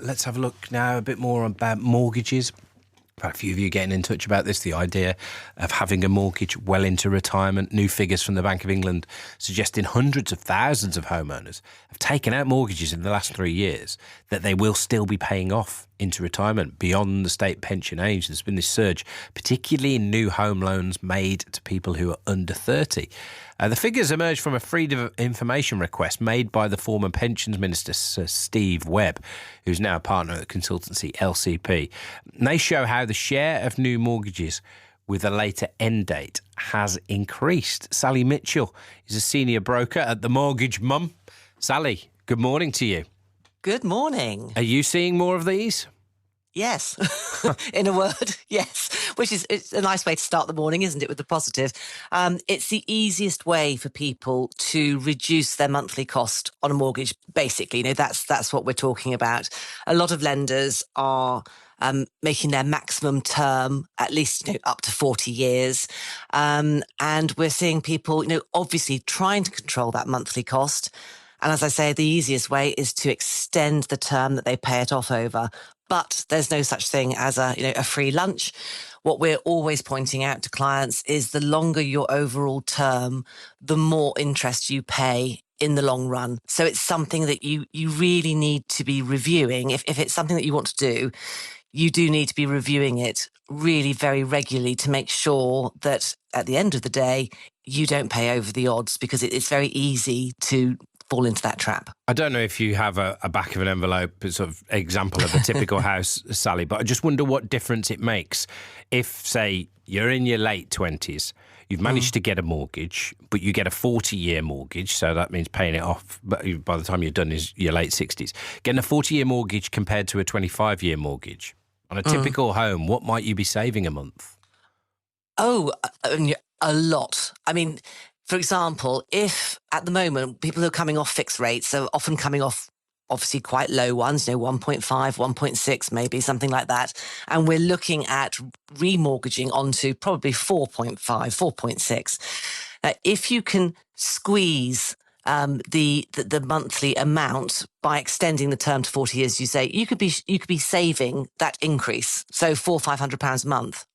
let's have a look now a bit more about mortgages. A few of you getting in touch about this, the idea of having a mortgage well into retirement. New figures from the Bank of England suggesting hundreds of thousands of homeowners have taken out mortgages in the last 3 years that they will still be paying off into retirement beyond the state pension age. There's been this surge, particularly in new home loans made to people who are under 30. The figures emerged from a Freedom of Information request made by the former Pensions Minister, Sir Steve Webb, who's now a partner at the consultancy LCP. And they show how the share of new mortgages with a later end date has increased. Sally Mitchell is a senior broker at the Mortgage Mum. Sally, good morning to you. Good morning. Are you seeing more of these? Yes. In a word, yes. Which is it's a nice way to start the morning, isn't it, with the positive? It's the easiest way for people to reduce their monthly cost on a mortgage, basically. That's what we're talking about. A lot of lenders are making their maximum term at least up to 40 years. And we're seeing people, obviously trying to control that monthly cost. And as I say, the easiest way is to extend the term that they pay it off over. But there's no such thing as a free lunch. What we're always pointing out to clients is the longer your overall term, the more interest you pay in the long run. So it's something that you really need to be reviewing. If it's something that you want to do, you do need to be reviewing it really very regularly to make sure that at the end of the day, you don't pay over the odds, because it's very easy to fall into that trap. I don't know if you have a back of an envelope sort of example of a typical house, Sally, but I just wonder what difference it makes if, say, you're in your late 20s, you've managed to get a mortgage, but you get a 40-year mortgage, so that means paying it off by the time you're done is your late 60s. Getting a 40-year mortgage compared to a 25-year mortgage. On a typical home, what might you be saving a month? Oh, a lot. I mean, for example, if at the moment people who are coming off fixed rates are often coming off obviously quite low ones, 1.5, 1.6, maybe something like that. And we're looking at remortgaging onto probably 4.5, 4.6. If you can squeeze the monthly amount by extending the term to 40 years, you say you could be saving that increase. So £400-500 a month.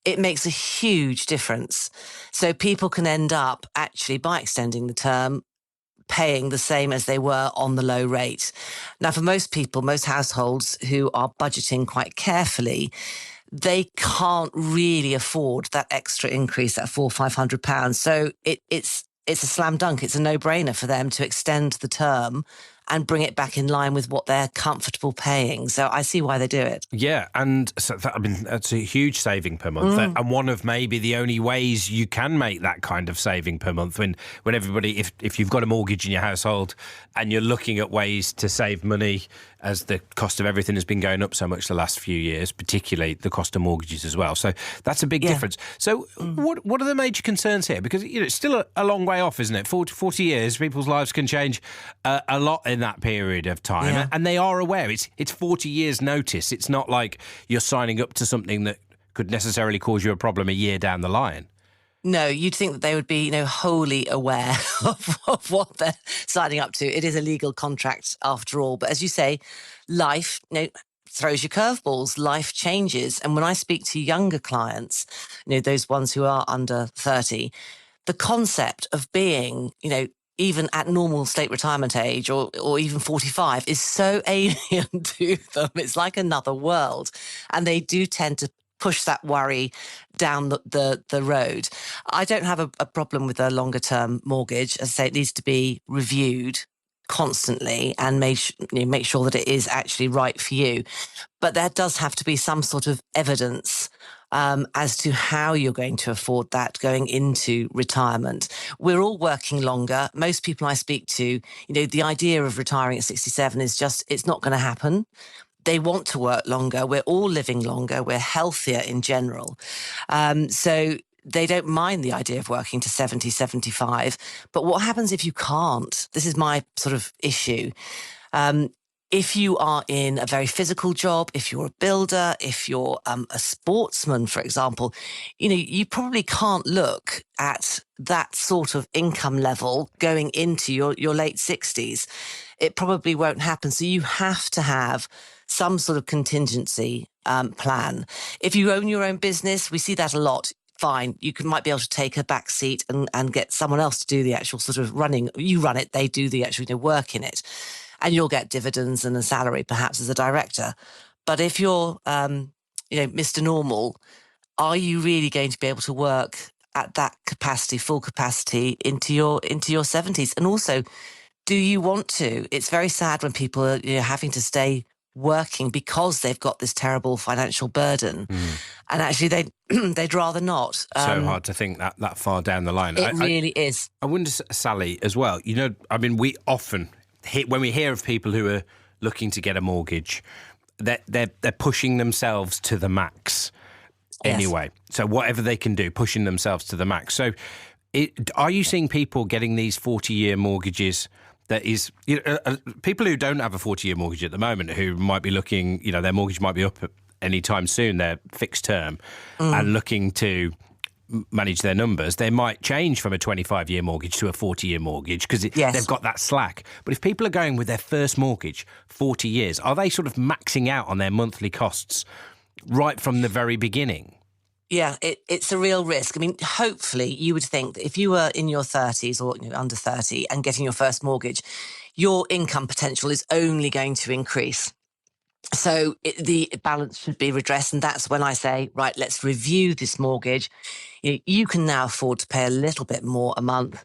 It makes a huge difference. So people can end up actually, by extending the term, paying the same as they were on the low rate. Now, for most people, most households who are budgeting quite carefully, they can't really afford that extra increase, that £400-500. So it's a slam dunk. It's a no-brainer for them to extend the term and bring it back in line with what they're comfortable paying. So I see why they do it. Yeah, and so that's a huge saving per month. And one of maybe the only ways you can make that kind of saving per month when everybody, if you've got a mortgage in your household and you're looking at ways to save money as the cost of everything has been going up so much the last few years, particularly the cost of mortgages as well. So that's a big difference. So what are the major concerns here? Because it's still a long way off, isn't it? 40 years, people's lives can change a lot in that period of time, and they are aware it's 40 years notice. It's not like you're signing up to something that could necessarily cause you a problem a year down the line. No, you'd think that they would be, wholly aware of what they're signing up to. It is a legal contract after all. But as you say, life, throws you curveballs. Life changes. And when I speak to younger clients, those ones who are under 30, the concept of being, even at normal state retirement age or even 45 is so alien to them. It's like another world. And they do tend to push that worry down the road. I don't have a problem with a longer term mortgage. As I say, it needs to be reviewed constantly and make sure that it is actually right for you. But there does have to be some sort of evidence as to how you're going to afford that going into retirement. We're all working longer. Most people I speak to, the idea of retiring at 67 is just, it's not going to happen. They want to work longer. We're all living longer. We're healthier in general. So they don't mind the idea of working to 70, 75. But what happens if you can't? This is my sort of issue. If you are in a very physical job, if you're a builder, if you're a sportsman, for example, you probably can't look at that sort of income level going into your late 60s, it probably won't happen. So you have to have some sort of contingency plan. If you own your own business, we see that a lot. Fine, might be able to take a back seat and get someone else to do the actual sort of running. You run it, they do the actual work in it, and you'll get dividends and a salary perhaps as a director. But if you're, Mr. Normal, are you really going to be able to work at that capacity, full capacity, into your 70s? And also, do you want to? It's very sad when people are having to stay working because they've got this terrible financial burden, and actually they'd rather not. So hard to think that far down the line. It really is. I wonder, Sally, as well. We often when we hear of people who are looking to get a mortgage, they're pushing themselves to the max. Anyway, so whatever they can do, pushing themselves to the max. So, are you seeing people getting these 40-year mortgages? That is, people who don't have a 40-year mortgage at the moment, who might be looking, their mortgage might be up any time soon, their fixed term, and looking to manage their numbers, they might change from a 25-year mortgage to a 40-year mortgage because they've got that slack. But if people are going with their first mortgage, 40 years, are they sort of maxing out on their monthly costs right from the very beginning? Yeah, it's a real risk. I mean, hopefully you would think that if you were in your 30s or under 30 and getting your first mortgage, your income potential is only going to increase. So the balance should be redressed. And that's when I say, right, let's review this mortgage. You can now afford to pay a little bit more a month.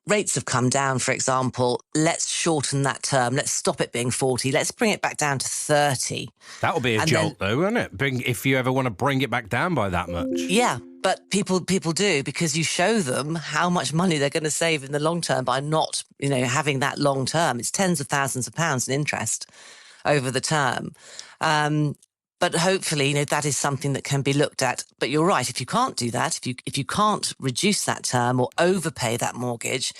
Rates have come down, for example. Let's shorten that term. Let's stop it being 40. Let's bring it back down to 30. That will be a jolt, though, won't it? If you ever want to bring it back down by that much. Yeah, but people do, because you show them how much money they're going to save in the long term by not, having that long term. It's tens of thousands of pounds in interest over the term. But hopefully, that is something that can be looked at. But you're right, if you can't do that, if you can't reduce that term or overpay that mortgage,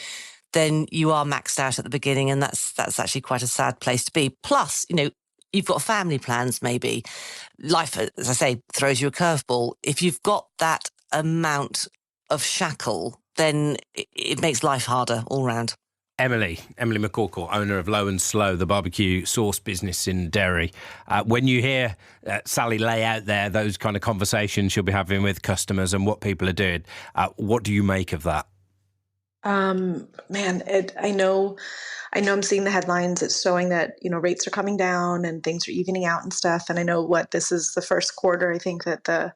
then you are maxed out at the beginning, and that's actually quite a sad place to be. Plus, you've got family plans maybe. Life, as I say, throws you a curveball. If you've got that amount of shackle, then it makes life harder all round. Emily McCorkle, owner of Low and Slow, the barbecue sauce business in Derry. When you hear Sally lay out there those kind of conversations she'll be having with customers and what people are doing, what do you make of that? I know I'm seeing the headlines. It's showing that, rates are coming down and things are evening out and stuff. And I know this is the first quarter, I think, that the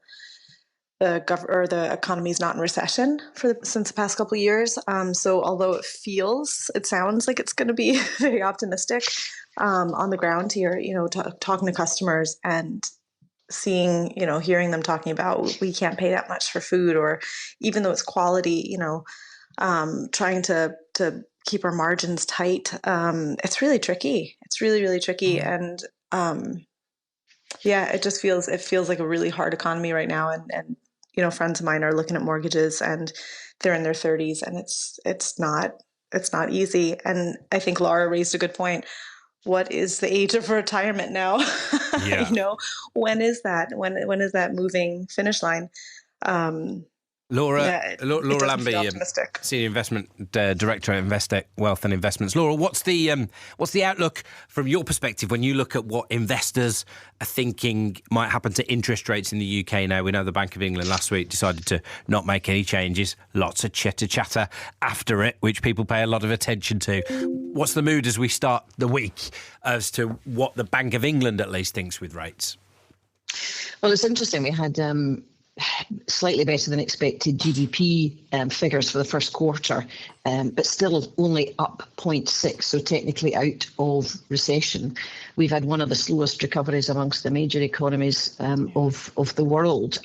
economy is not in recession since the past couple of years. So although it sounds like it's going to be very optimistic, on the ground here, talking to customers and seeing, hearing them talking about, we can't pay that much for food, or even though it's quality, trying to keep our margins tight. It's really tricky. It's really, really tricky. And, it just feels like a really hard economy right now. And friends of mine are looking at mortgages and they're in their 30s, and it's not easy. And I think Laura raised a good point. What is the age of retirement now? Yeah. When is that? When is that moving finish line? Laura Lambie, Senior Investment Director at Investec Wealth and Investments. Laura, what's the outlook from your perspective when you look at what investors are thinking might happen to interest rates in the UK now? We know the Bank of England last week decided to not make any changes. Lots of chatter after it, which people pay a lot of attention to. What's the mood as we start the week as to what the Bank of England at least thinks with rates? Well, it's interesting. We had slightly better than expected GDP figures for the first quarter, but still only up 0.6, so technically out of recession. We've had one of the slowest recoveries amongst the major economies of the world.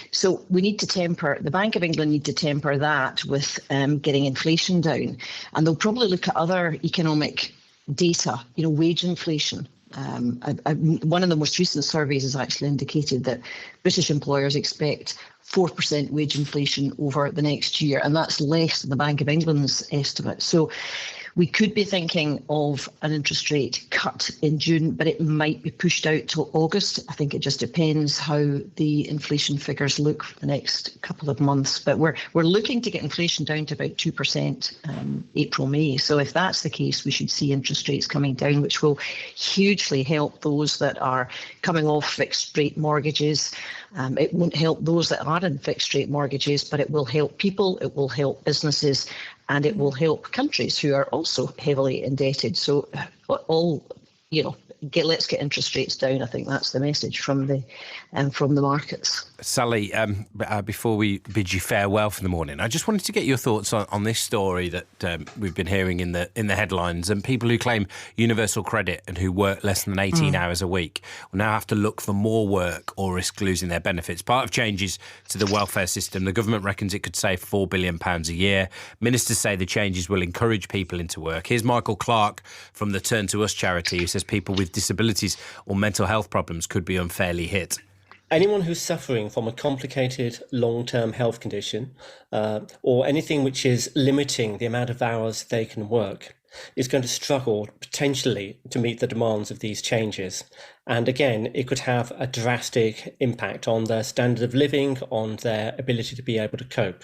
So we need to the Bank of England need to temper that with getting inflation down. And they'll probably look at other economic data, wage inflation. One of the most recent surveys has actually indicated that British employers expect 4% wage inflation over the next year, and that's less than the Bank of England's estimate. So We could be thinking of an interest rate cut in June, but it might be pushed out till August. I think it just depends how the inflation figures look for the next couple of months. But we're looking to get inflation down to about 2% April, May. So if that's the case, we should see interest rates coming down, which will hugely help those that are coming off fixed rate mortgages. It won't help those that are in fixed rate mortgages, but it will help people, it will help businesses, and it will help countries who are also heavily indebted. So let's get interest rates down. I think that's the message from the markets. Sally, before we bid you farewell for the morning, I just wanted to get your thoughts on this story that we've been hearing in the headlines, and people who claim universal credit and who work less than 18 hours a week will now have to look for more work or risk losing their benefits. Part of changes to the welfare system, the government reckons it could save £4 billion a year. Ministers say the changes will encourage people into work. Here's Michael Clark from the Turn to Us charity, who says people with disabilities or mental health problems could be unfairly hit. Anyone who's suffering from a complicated long-term health condition or anything which is limiting the amount of hours they can work is going to struggle potentially to meet the demands of these changes. And again, it could have a drastic impact on their standard of living, on their ability to be able to cope.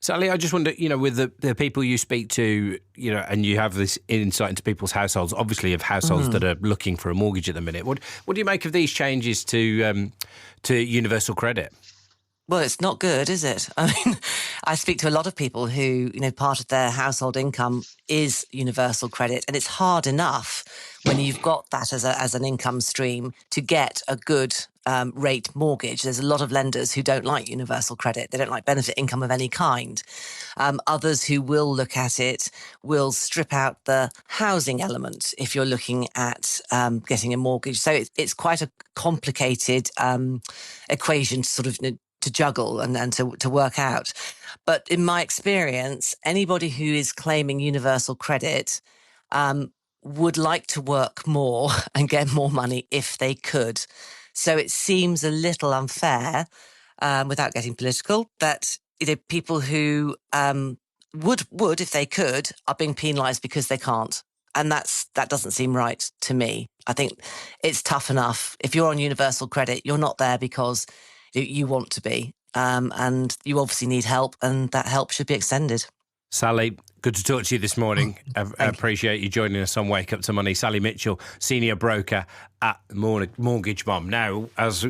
Sally, I just wonder, with the people you speak to, and you have this insight into people's households, obviously of households that are looking for a mortgage at the minute. What do you make of these changes to universal credit? Well, it's not good, is it? I mean, I speak to a lot of people who, part of their household income is universal credit, and it's hard enough when you've got that as an income stream to get a good rate mortgage. There's a lot of lenders who don't like universal credit. They don't like benefit income of any kind. Others who will look at it will strip out the housing element if you're looking at getting a mortgage. So it's quite a complicated equation to sort of to juggle and to work out. But in my experience, anybody who is claiming universal credit would like to work more and get more money if they could. So it seems a little unfair, without getting political, that people who would if they could are being penalised because they can't. And that doesn't seem right to me. I think it's tough enough. If you're on universal credit, you're not there because you want to be. And you obviously need help, and that help should be extended. Sally, good to talk to you this morning. I appreciate you joining us on Wake Up to Money. Sally Mitchell, senior broker at Mortgage Mom. Now, as